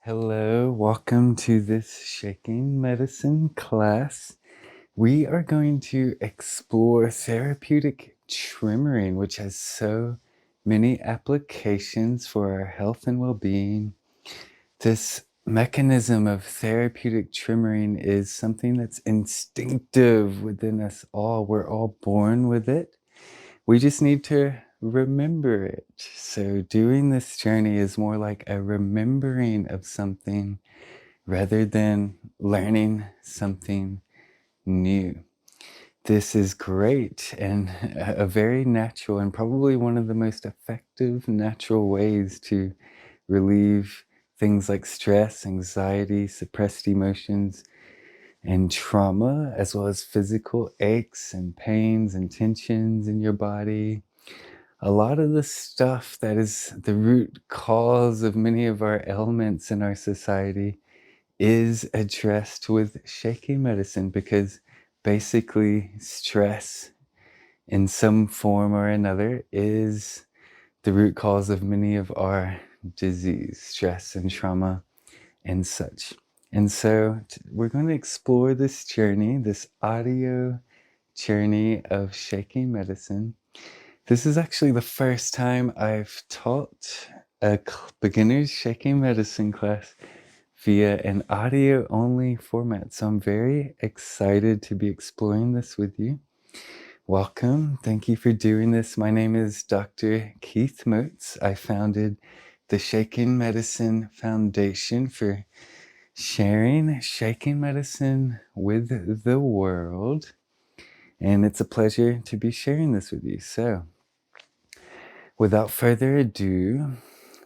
Hello, welcome to this shaking medicine class. We are going to explore therapeutic tremoring, which has so many applications for our health and well-being. This mechanism of therapeutic tremoring is something that's instinctive within us all. We're all born with it. We just need to remember it. So doing this journey is more like a remembering of something rather than learning something new. This is great and a very natural and probably one of the most effective natural ways to relieve things like stress, anxiety, suppressed emotions, and trauma, as well as physical aches and pains and tensions in your body. A lot of the stuff that is the root cause of many of our ailments in our society is addressed with shaking medicine because basically stress in some form or another is the root cause of many of our disease, stress and trauma and such. And so we're going to explore this journey, this audio journey of shaking medicine. This is actually the first time I've taught a beginner's shaking medicine class via an audio-only format. So I'm very excited to be exploring this with you. Welcome. Thank you for doing this. My name is Dr. Keith Moats. I founded the Shaking Medicine Foundation for sharing shaking medicine with the world. And it's a pleasure to be sharing this with you. So without further ado,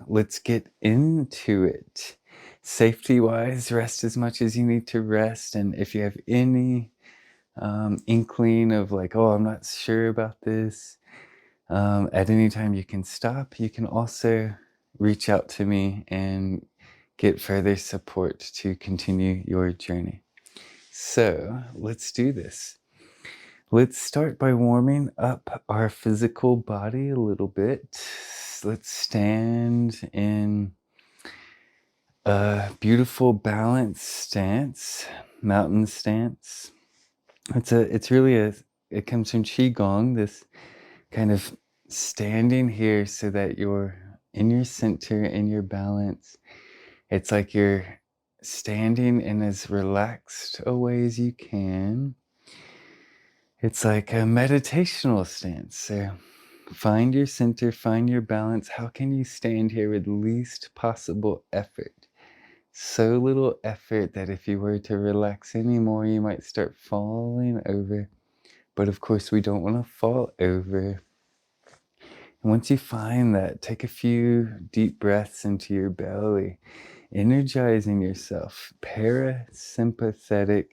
let's get into it. Safety-wise, rest as much as you need to rest. And if you have any inkling of like, oh, I'm not sure about this, at any time you can stop. You can also reach out to me and get further support to continue your journey. So let's do this. Let's start by warming up our physical body a little bit. Let's stand in a beautiful balanced stance, mountain stance. It comes from Qigong, this kind of standing here so that you're in your center, in your balance. It's like you're standing in as relaxed a way as you can. It's like a meditational stance. So find your center, find your balance. How can you stand here with least possible effort? So little effort that if you were to relax anymore, you might start falling over. But of course, we don't want to fall over. And once you find that, take a few deep breaths into your belly, energizing yourself. Parasympathetic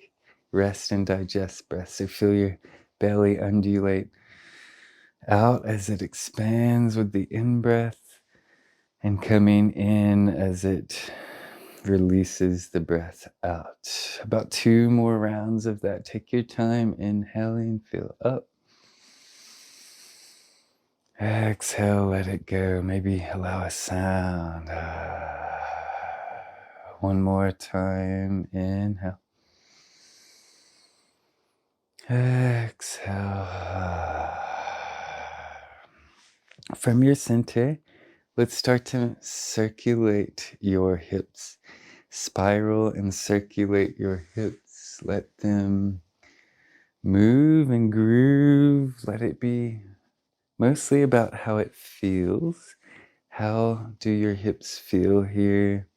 rest and digest breath. So feel your belly undulate out as it expands with the in-breath and coming in as it releases the breath out. About 2 more rounds of that. Take your time inhaling, fill up. Exhale, let it go. Maybe allow a sound. One more time, inhale. Exhale. From your center, let's start to circulate your hips. Spiral and circulate your hips. Let them move and groove. Let it be mostly about how it feels. How do your hips feel here?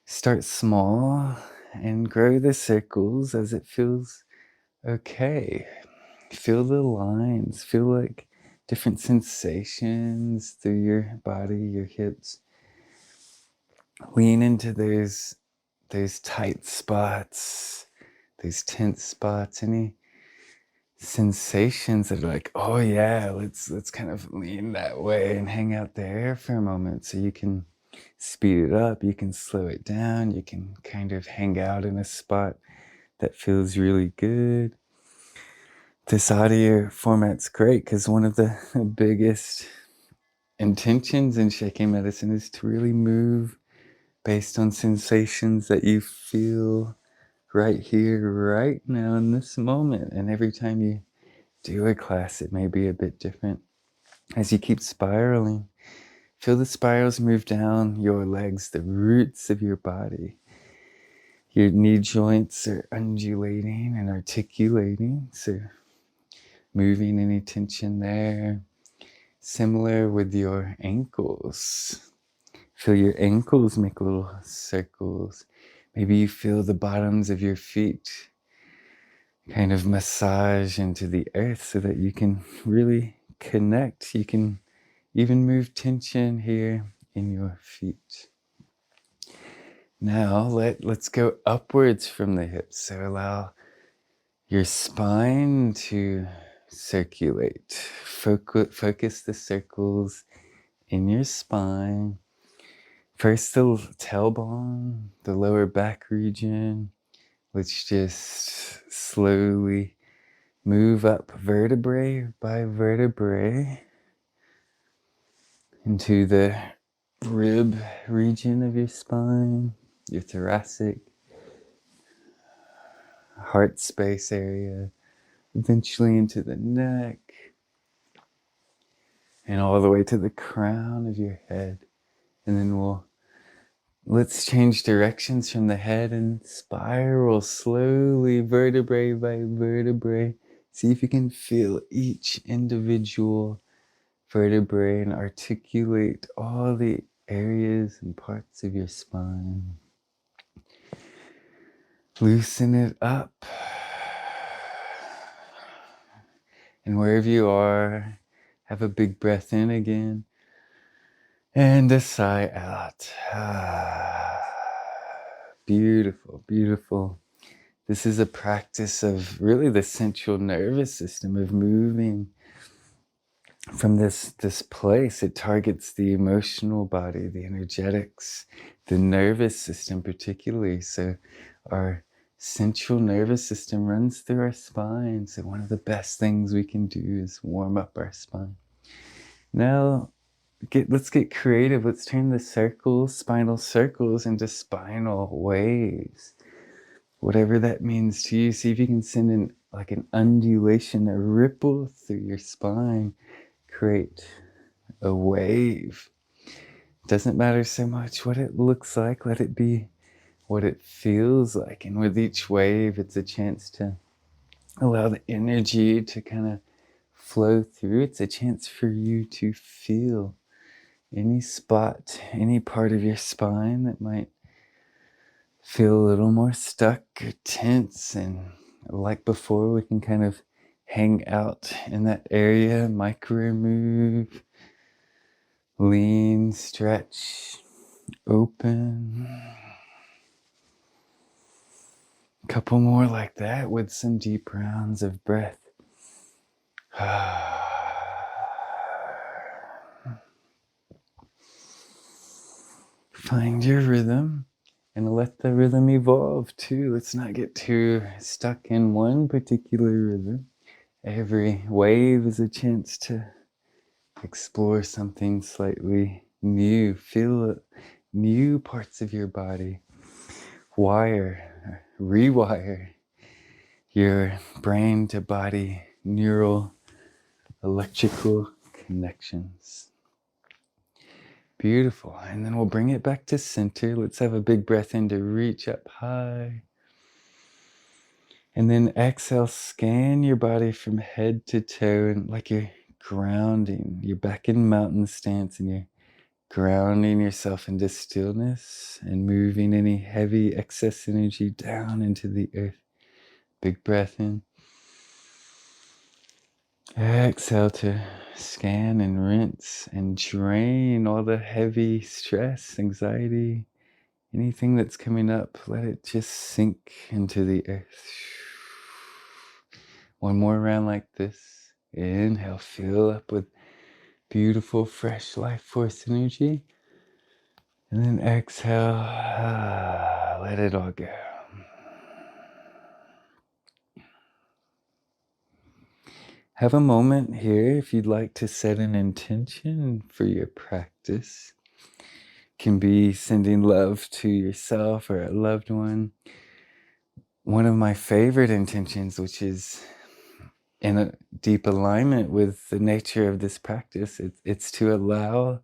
Start small and grow the circles as it feels okay. Feel the lines. Feel like different sensations through your body, your hips. Lean into those tight spots, those tense spots, any sensations that are like, oh yeah, let's kind of lean that way and hang out there for a moment. So you can speed it up, you can slow it down, you can kind of hang out in a spot that feels really good. This audio format's great because one of the biggest intentions in shaking medicine is to really move based on sensations that you feel right here, right now in this moment. And every time you do a class, it may be a bit different. As you keep spiraling, feel the spirals move down your legs, the roots of your body. Your knee joints are undulating and articulating, so moving any tension there. Similar with your ankles. Feel your ankles make little circles. Maybe you feel the bottoms of your feet kind of massage into the earth so that you can really connect. You can even move tension here in your feet. Now let's go upwards from the hips. So allow your spine to circulate. Focus the circles in your spine. First the tailbone, the lower back region. Let's just slowly move up vertebrae by vertebrae into the rib region of your spine, your thoracic, heart space area, eventually into the neck, and all the way to the crown of your head. And then let's change directions from the head and spiral slowly, vertebrae by vertebrae. See if you can feel each individual vertebrae and articulate all the areas and parts of your spine. Loosen it up. And wherever you are, have a big breath in again. And a sigh out. Beautiful, beautiful. This is a practice of really the central nervous system, of moving from this place. It targets the emotional body, the energetics, the nervous system particularly. So our central nervous system runs through our spine. So one of the best things we can do is warm up our spine. Now, let's get creative. Let's turn the circles, spinal circles, into spinal waves. Whatever that means to you. See if you can send in like an undulation, a ripple through your spine. Create a wave. Doesn't matter so much what it looks like. Let it be what it feels like. And with each wave, it's a chance to allow the energy to kind of flow through. It's a chance for you to feel any spot, any part of your spine that might feel a little more stuck or tense. And like before, we can kind of hang out in that area, micro move, lean, stretch, open. A couple more like that with some deep rounds of breath. Find your rhythm and let the rhythm evolve too. Let's not get too stuck in one particular rhythm. Every wave is a chance to explore something slightly new. Feel new parts of your body. Rewire your brain to body neural electrical connections. Beautiful. And then we'll bring it back to center. Let's have a big breath in to reach up high. And then exhale, scan your body from head to toe, and like you're grounding. You're back in mountain stance and you're grounding yourself into stillness and moving any heavy excess energy down into the earth. Big breath in. Exhale to scan and rinse and drain all the heavy stress, anxiety, anything that's coming up. Let it just sink into the earth. One more round like this. Inhale, fill up with beautiful, fresh life force energy. And then exhale, let it all go. Have a moment here if you'd like to set an intention for your practice. can be sending love to yourself or a loved one. One of my favorite intentions, which is in a deep alignment with the nature of this practice, it's to allow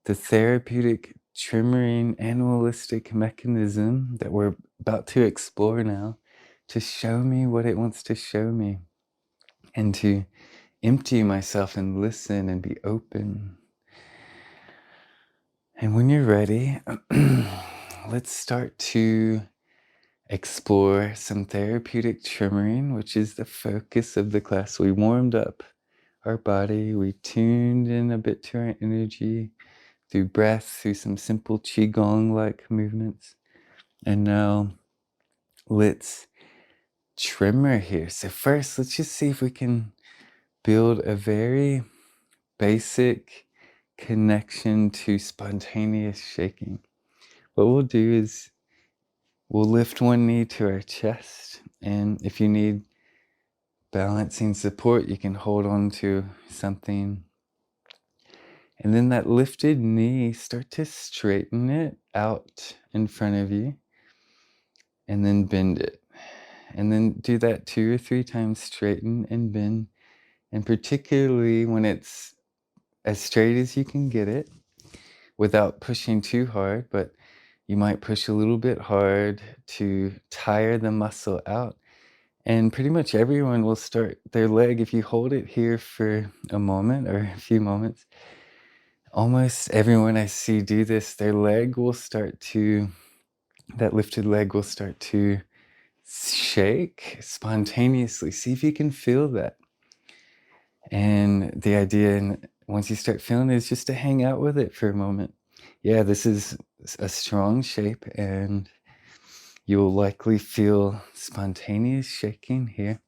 the therapeutic tremoring animalistic mechanism that we're about to explore now to show me what it wants to show me, and to empty myself and listen and be open. And when you're ready, let's start to explore some therapeutic tremoring, which is the focus of the class. We warmed up our body, we tuned in a bit to our energy through breath, through some simple qigong-like movements. And now let's tremor here. So first, let's just see if we can build a very basic connection to spontaneous shaking. What we'll do is we'll lift one knee to our chest, and if you need balancing support, you can hold on to something. And then that lifted knee, start to straighten it out in front of you, and then bend it. And then do that 2 or 3 times, straighten and bend. And particularly when it's as straight as you can get it, without pushing too hard, but you might push a little bit hard to tire the muscle out. And pretty much everyone will start their leg, if you hold it here for a moment or a few moments, almost everyone I see do this, their leg will start to, that lifted leg will start to shake spontaneously. See if you can feel that. And the idea, once you start feeling it, is just to hang out with it for a moment. Yeah, this is a strong shape, and you'll likely feel spontaneous shaking here.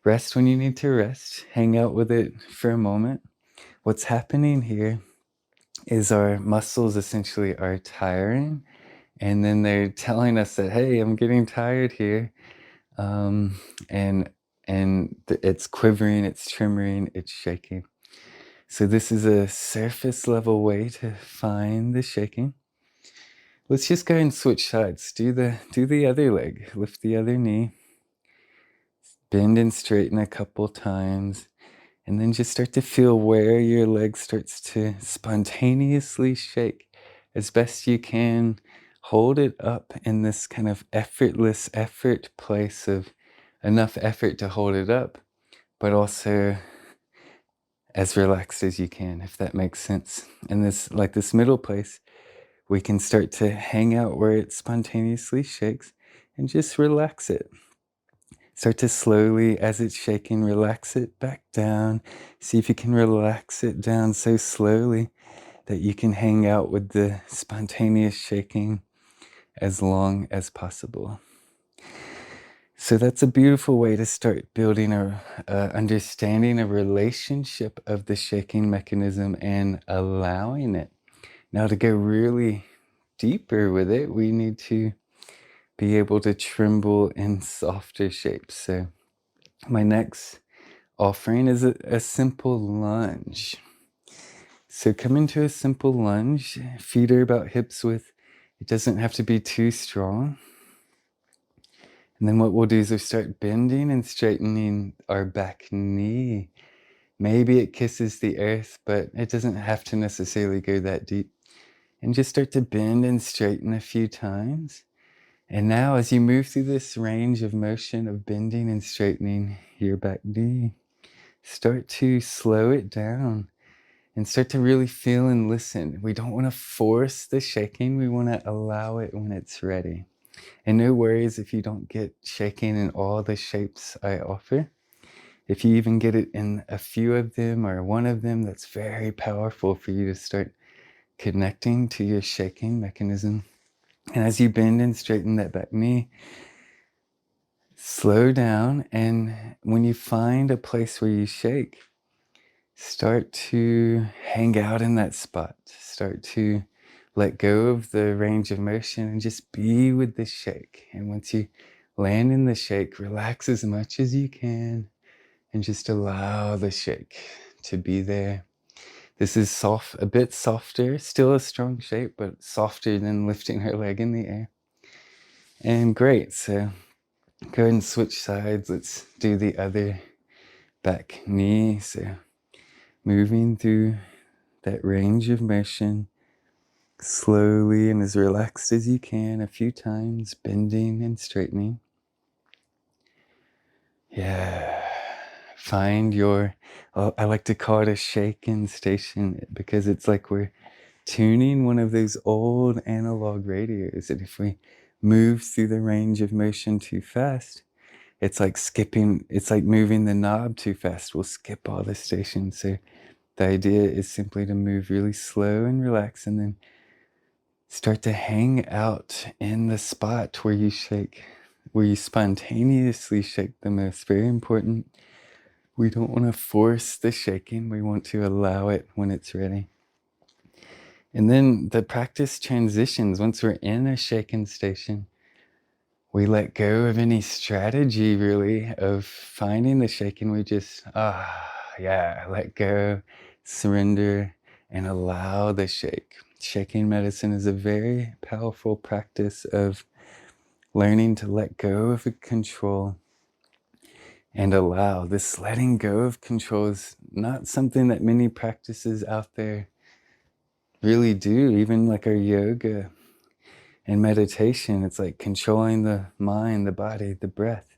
Rest when you need to rest. Hang out with it for a moment. What's happening here is our muscles essentially are tiring, and then they're telling us that, hey, I'm getting tired here. It's quivering, it's tremoring, it's shaking. So this is a surface level way to find the shaking. Let's just go and switch sides. Do the other leg. Lift the other knee. Bend and straighten a couple times. And then just start to feel where your leg starts to spontaneously shake as best you can. Hold it up in this kind of effortless effort place of enough effort to hold it up, but also as relaxed as you can, if that makes sense. And this, like this middle place, we can start to hang out where it spontaneously shakes and just relax it. Start to slowly, as it's shaking, relax it back down. See if you can relax it down so slowly that you can hang out with the spontaneous shaking as long as possible. So that's a beautiful way to start building a understanding, a relationship of the shaking mechanism and allowing it. Now, to go really deeper with it, we need to be able to tremble in softer shapes. So my next offering is a simple lunge. So come into a simple lunge. Feet are about hips width. It doesn't have to be too strong. And then what we'll do is we'll start bending and straightening our back knee. Maybe it kisses the earth, but it doesn't have to necessarily go that deep. And just start to bend and straighten a few times. And now as you move through this range of motion of bending and straightening your back knee, start to slow it down and start to really feel and listen. We don't want to force the shaking. We want to allow it when it's ready. And no worries if you don't get shaking in all the shapes I offer. If you even get it in a few of them or one of them, that's very powerful for you to start connecting to your shaking mechanism. And as you bend and straighten that back knee, slow down. And when you find a place where you shake, start to hang out in that spot. Start to let go of the range of motion and just be with the shake. And once you land in the shake, relax as much as you can and just allow the shake to be there. This is soft, a bit softer, still a strong shape, but softer than lifting her leg in the air. And great, so go ahead and switch sides. Let's do the other back knee. So moving through that range of motion slowly and as relaxed as you can, a few times, bending and straightening. Yeah. Find your, I like to call it a shaken station, because it's like we're tuning one of those old analog radios. And if we move through the range of motion too fast, it's like skipping, it's like moving the knob too fast. We'll skip all the stations. So the idea is simply to move really slow and relax, and then start to hang out in the spot where you shake, where you spontaneously shake the most. Very important. We don't want to force the shaking. We want to allow it when it's ready. And then the practice transitions. Once we're in a shaken station, we let go of any strategy, really, of finding the shaking. We just, let go, surrender, and allow the shake. Shaking medicine is a very powerful practice of learning to let go of control and allow. This letting go of control is not something that many practices out there really do. Even like our yoga and meditation, it's like controlling the mind, the body, the breath.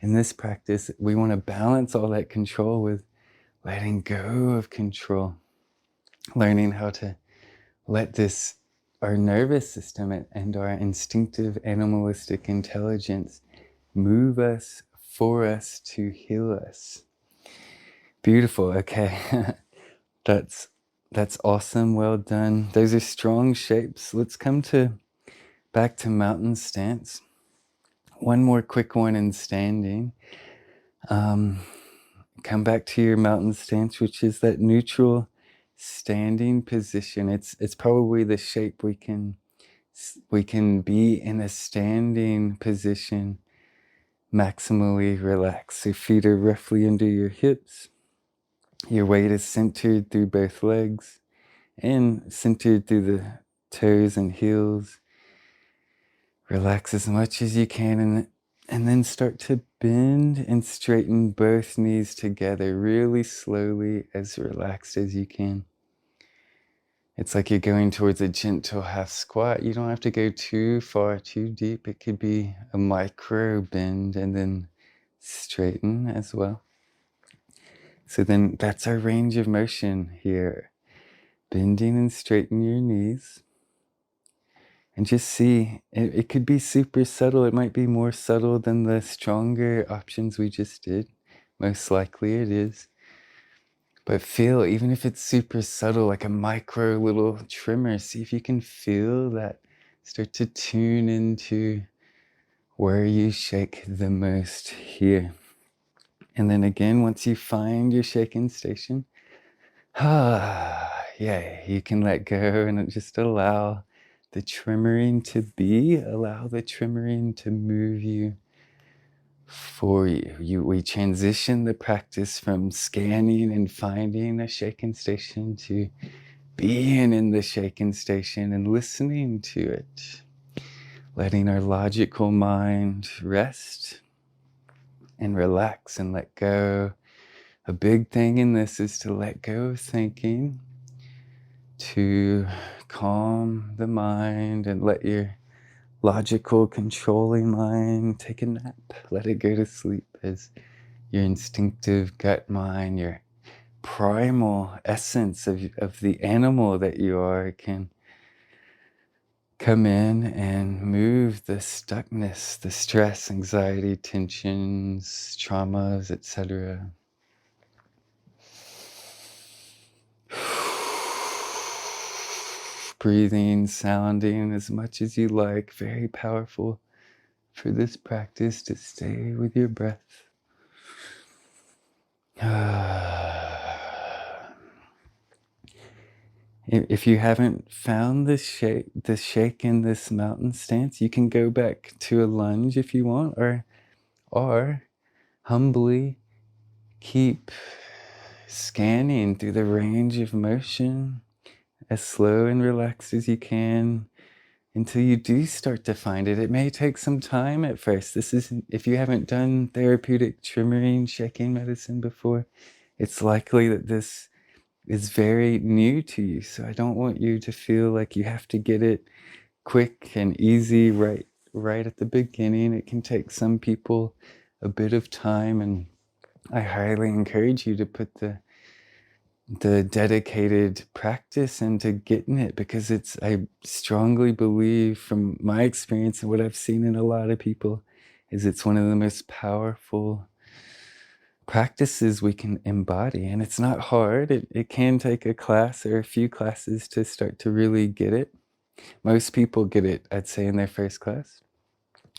In this practice, we want to balance all that control with letting go of control, learning how to let this, our nervous system and our instinctive animalistic intelligence, move us for us to heal us. Beautiful. Okay. That's awesome. Well done. Those are strong shapes. Let's come back to mountain stance. One more quick one in standing. Come back to your mountain stance, which is that neutral standing position. It's probably the shape we can be in a standing position, maximally relaxed. So feet are roughly under your hips. Your weight is centered through both legs and centered through the toes and heels. Relax as much as you can, and then start to bend and straighten both knees together really slowly, as relaxed as you can. It's like you're going towards a gentle half squat. You don't have to go too far, too deep. It could be a micro bend and then straighten as well. So then that's our range of motion here. Bending and straightening your knees. And just see, it could be super subtle. It might be more subtle than the stronger options we just did. Most likely it is. But feel, even if it's super subtle, like a micro little tremor, see if you can feel that. Start to tune into where you shake the most here. And then again, once you find your shaking station, you can let go and just allow the tremoring to be, allow the tremoring to move you for you. We transition the practice from scanning and finding a shaken station to being in the shaken station and listening to it, letting our logical mind rest and relax and let go. A big thing in this is to let go of thinking, to calm the mind and let your logical, controlling mind take a nap. Let it go to sleep as your instinctive gut mind, your primal essence of the animal that you are, can come in and move the stuckness, the stress, anxiety, tensions, traumas, etc. Breathing, sounding as much as you like. Very powerful for this practice to stay with your breath. If you haven't found the shake in this mountain stance, you can go back to a lunge if you want, or humbly keep scanning through the range of motion as slow and relaxed as you can until you do start to find it. It may take some time at first. This is, if you haven't done therapeutic tremoring shaking medicine before, it's likely that this is very new to you. So I don't want you to feel like you have to get it quick and easy right at the beginning. It can take some people a bit of time, and I highly encourage you to put the dedicated practice into getting it, because I strongly believe from my experience and what I've seen in a lot of people is it's one of the most powerful practices we can embody. And it's not hard. It can take a class or a few classes to start to really get it. Most people get it, I'd say, in their first class,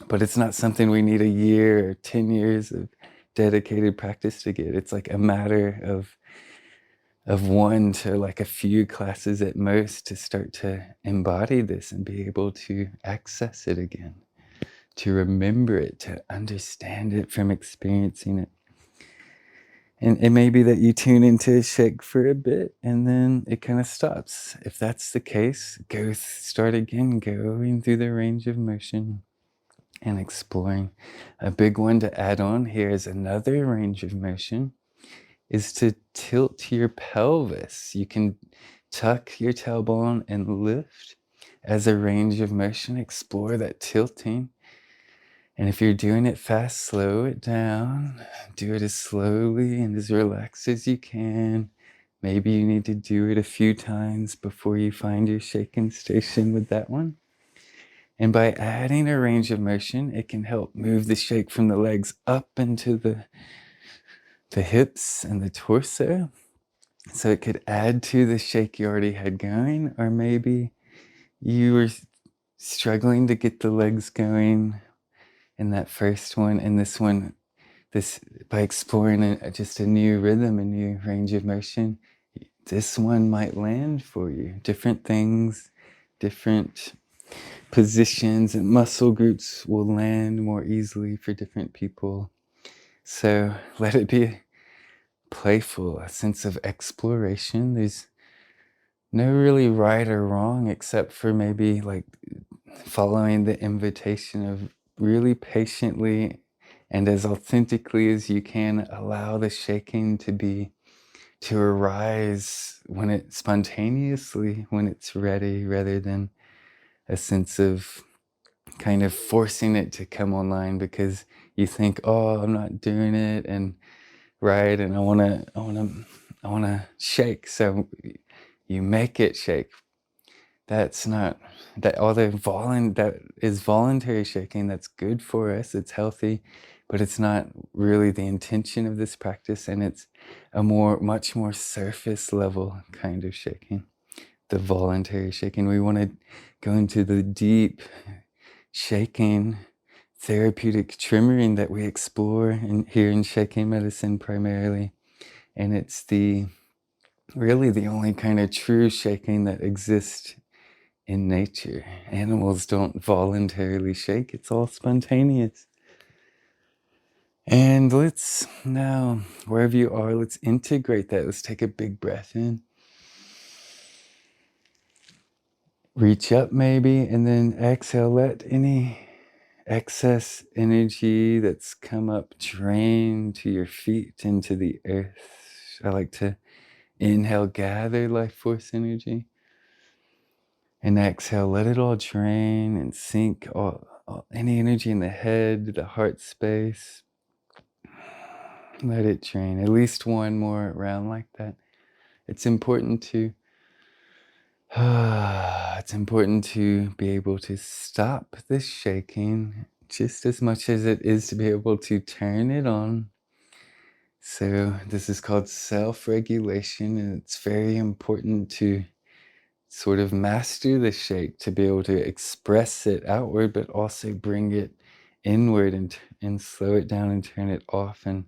but it's not something we need a year or 10 years of dedicated practice to get. It's like a matter of one to like a few classes at most to start to embody this and be able to access it again, to remember it, to understand it from experiencing it. And it may be that you tune into a shake for a bit and then it kind of stops. If that's the case, start again, going through the range of motion and exploring. A big one to add on here is another range of motion is to tilt your pelvis. You can tuck your tailbone and lift as a range of motion. Explore that tilting. And if you're doing it fast, slow it down. Do it as slowly and as relaxed as you can. Maybe you need to do it a few times before you find your shaking station with that one. And by adding a range of motion, it can help move the shake from the legs up into the hips and the torso. So it could add to the shake you already had going, or maybe you were struggling to get the legs going in that first one, and this one, by exploring just a new rhythm, a new range of motion, this one might land for you. Different things, different positions and muscle groups will land more easily for different people. So let it be playful, a sense of exploration. There's no really right or wrong, except for maybe like following the invitation of really patiently and as authentically as you can allow the shaking to arise when it spontaneously, when it's ready, rather than a sense of kind of forcing it to come online because you think, oh, I'm not doing it, and right, and I want to shake, so you make it shake. That's not that that is voluntary shaking. That's good for us. It's healthy, but it's not really the intention of this practice, and it's a much more surface level kind of shaking. The voluntary shaking. We want to go into the deep shaking, therapeutic tremoring that we explore here in shaking medicine primarily, and it's really the only kind of true shaking that exists in nature. Animals don't voluntarily shake, it's all spontaneous. And let's now, wherever you are, let's integrate that. Let's take a big breath in. Reach up maybe, and then exhale. Let any excess energy that's come up drain to your feet into the earth. I like to inhale, gather life force energy. And exhale, let it all drain and sink any energy in the head, the heart space. Let it drain. At least one more round like that. It's important to be able to stop the shaking just as much as it is to be able to turn it on. So this is called self-regulation, and it's very important to sort of master the shake, to be able to express it outward, but also bring it inward and slow it down and turn it off and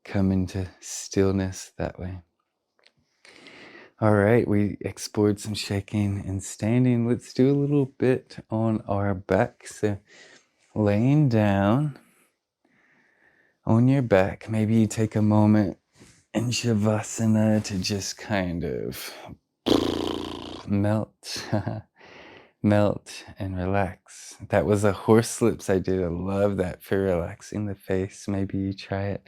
come into stillness that way. All right, we explored some shaking and standing. Let's do a little bit on our back. So laying down on your back, maybe you take a moment in Shavasana to just kind of melt, melt and relax. That was a horse lips I did. I love that for relaxing the face. Maybe you try it.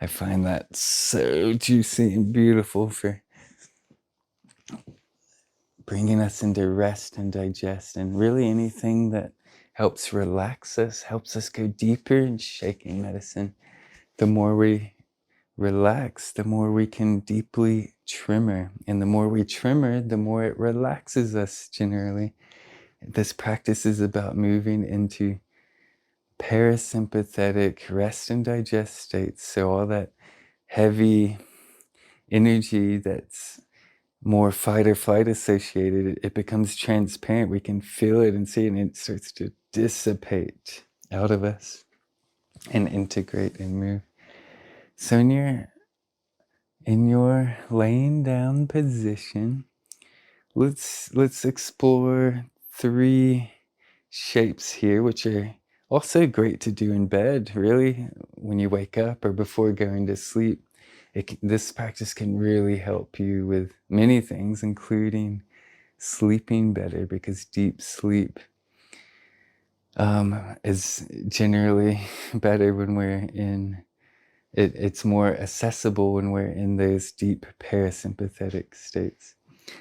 I find that so juicy and beautiful for bringing us into rest and digest, and really anything that helps relax us, helps us go deeper in shaking medicine. The more we relax, the more we can deeply tremor. And the more we tremor, the more it relaxes us generally. This practice is about moving into parasympathetic rest and digest states. So all that heavy energy that's more fight or flight associated, it becomes transparent. We can feel it and see it, and it starts to dissipate out of us and integrate and move. So in your laying down position, let's explore 3 shapes here, which are also great to do in bed, really, when you wake up or before going to sleep. This practice can really help you with many things, including sleeping better, because deep sleep is generally better when we're in it. It's more accessible when we're in those deep parasympathetic states.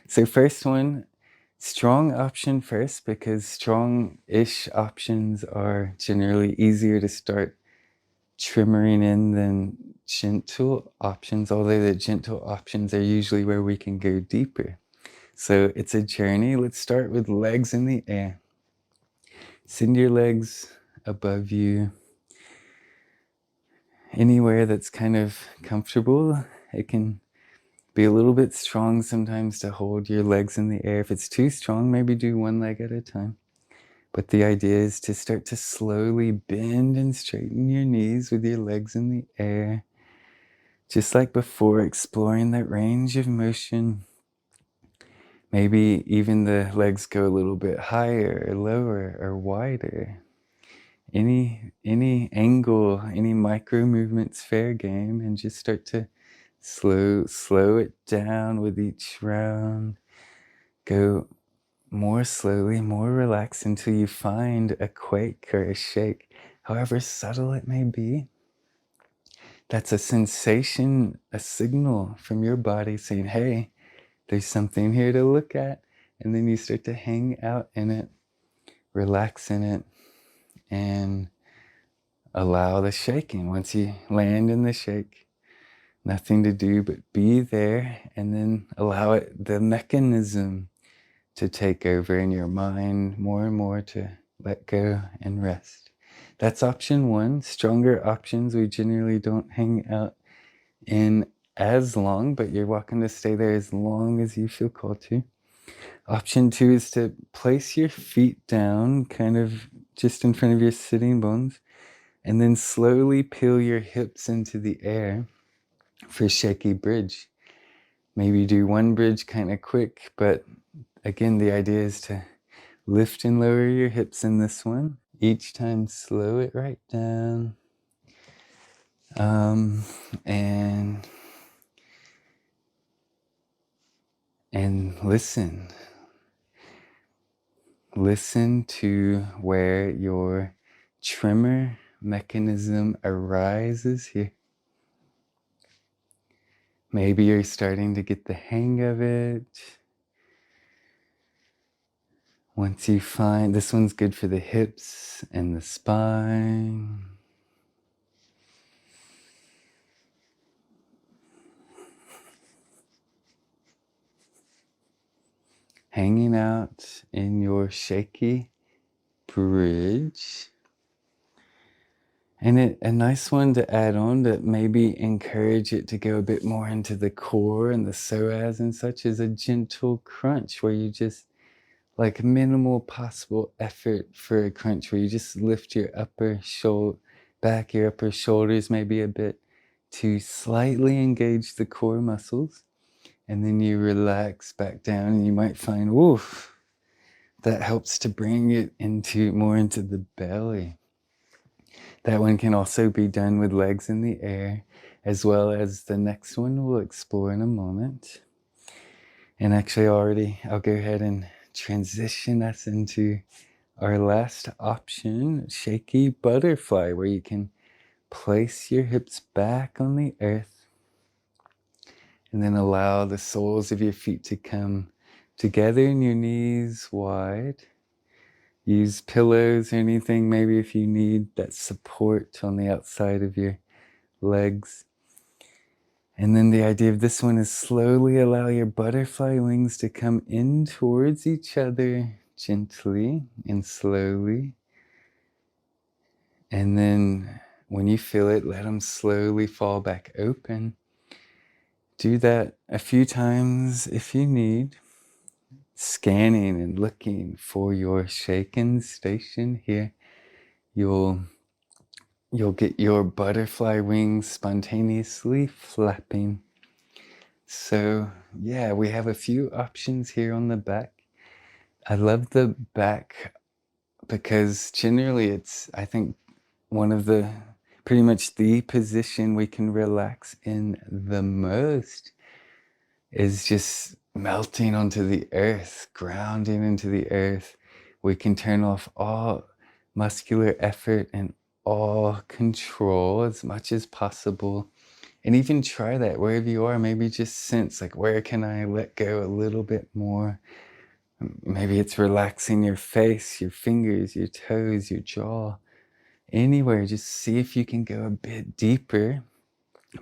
So first one, strong option first, because strong-ish options are generally easier to start tremoring in than gentle options, although the gentle options are usually where we can go deeper. So it's a journey. Let's start with legs in the air. Send your legs above you, anywhere that's kind of comfortable. It can be a little bit strong sometimes to hold your legs in the air. If it's too strong, maybe do one leg at a time. But the idea is to start to slowly bend and straighten your knees with your legs in the air. Just like before, exploring that range of motion. Maybe even the legs go a little bit higher or lower or wider. Any angle, any micro movement's fair game, and just start to slow it down with each round. Go more slowly, more relaxed until you find a quake or a shake, however subtle it may be. That's a sensation, a signal from your body saying, hey, there's something here to look at. And then you start to hang out in it, relax in it, and allow the shaking. Once you land in the shake, nothing to do but be there, and then allow it, the mechanism, to take over in your mind more and more, to let go and rest. That's option 1. Stronger options we generally don't hang out in as long, but you're welcome to stay there as long as you feel called to. Option 2 is to place your feet down, kind of just in front of your sitting bones, and then slowly peel your hips into the air for shaky bridge. Maybe do one bridge kind of quick, but again, the idea is to lift and lower your hips in this one. Each time, slow it right down. And listen. Listen to where your tremor mechanism arises here. Maybe you're starting to get the hang of it. Once you find, this one's good for the hips and the spine. Hanging out in your shaky bridge. And a nice one to add on to maybe encourage it to go a bit more into the core and the psoas and such, is a gentle crunch, where you just, like minimal possible effort for a crunch, where you just lift your upper shoulder back, your upper shoulders maybe a bit, to slightly engage the core muscles, and then you relax back down, and you might find, oof, that helps to bring it into more into the belly. That one can also be done with legs in the air, as well as the next one we'll explore in a moment. And actually I'll go ahead and transition us into our last option, shaky butterfly, where you can place your hips back on the earth and then allow the soles of your feet to come together and your knees wide. Use pillows or anything, maybe if you need that support on the outside of your legs. And then the idea of this one is slowly allow your butterfly wings to come in towards each other gently and slowly. And then when you feel it, let them slowly fall back open. Do that a few times if you need. Scanning and looking for your shaken station here. You'll get your butterfly wings spontaneously flapping. So yeah, we have a few options here on the back. I love the back because generally it's, I think, pretty much the position we can relax in the most is just melting onto the earth, grounding into the earth. We can turn off all muscular effort and all control as much as possible. And even try that wherever you are. Maybe just sense, like, where can I let go a little bit more? Maybe it's relaxing your face, your fingers, your toes, your jaw. Anywhere, just see if you can go a bit deeper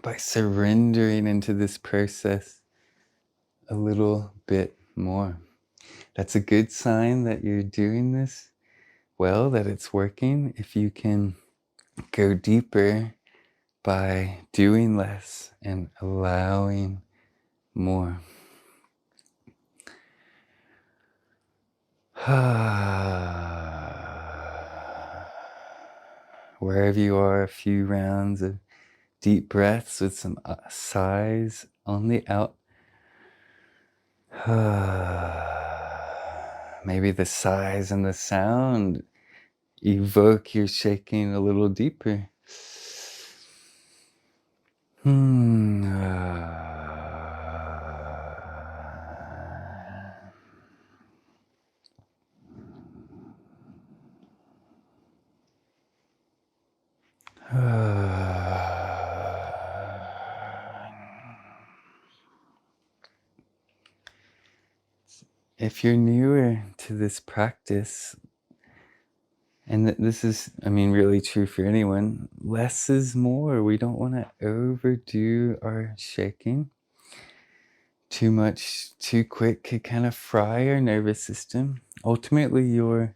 by surrendering into this process a little bit more. That's a good sign that you're doing this well, that it's working. If you can go deeper by doing less and allowing more. Wherever you are, a few rounds of deep breaths with some sighs on the out. Maybe the sighs and the sound evoke your shaking a little deeper. If you're newer to this practice, and this is, I mean, really true for anyone, less is more. We don't want to overdo our shaking. Too much, too quick could kind of fry our nervous system. Ultimately, you're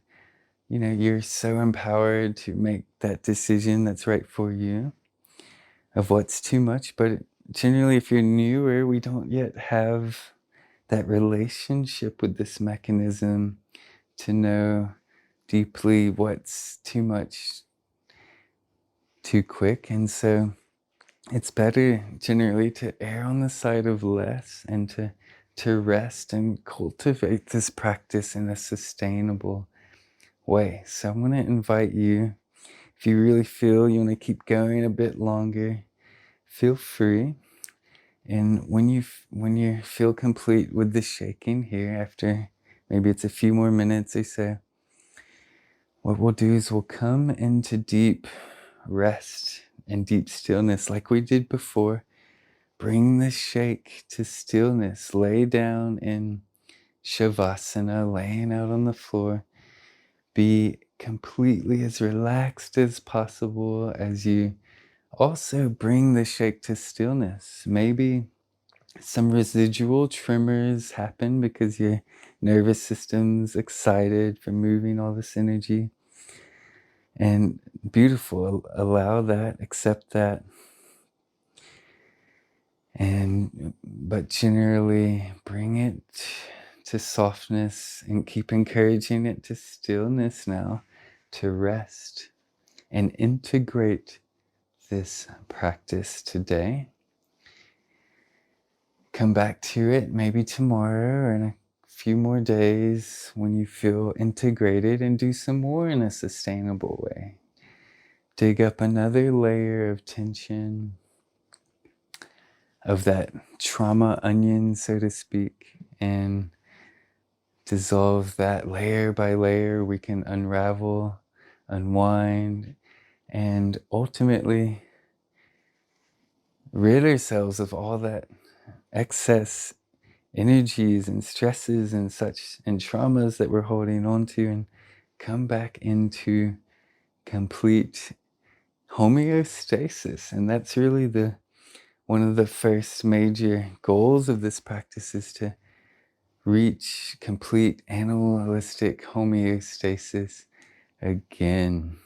so empowered to make that decision that's right for you of what's too much. But generally, if you're newer, we don't yet have that relationship with this mechanism to know deeply what's too much, too quick. And so it's better generally to err on the side of less and to rest and cultivate this practice in a sustainable way. So I'm going to invite you, if you really feel you want to keep going a bit longer, feel free. And when you feel complete with the shaking here, after maybe it's a few more minutes or so, what we'll do is we'll come into deep rest and deep stillness like we did before. Bring the shake to stillness. Lay down in Shavasana, laying out on the floor. Be completely as relaxed as possible as you also bring the shake to stillness. Maybe some residual tremors happen because your nervous system's excited from moving all this energy. And beautiful, allow that, accept that. But generally bring it to softness and keep encouraging it to stillness now, to rest and integrate this practice today. Come back to it maybe tomorrow or in a few more days when you feel integrated, and do some more in a sustainable way. dig up another layer of tension, of that trauma onion, so to speak, and dissolve that layer by layer. We can unravel, unwind, and ultimately rid ourselves of all that excess energies and stresses and such and traumas that we're holding on to, and come back into complete homeostasis. And that's really one of the first major goals of this practice, is to reach complete animalistic homeostasis again.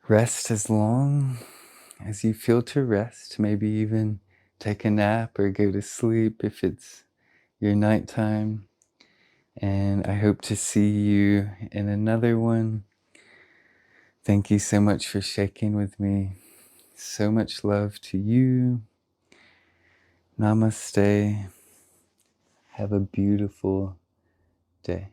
Rest as long as you feel to rest, maybe even take a nap or go to sleep if it's your nighttime. And I hope to see you in another one. Thank you so much for shaking with me. So much love to you. Namaste. Have a beautiful day.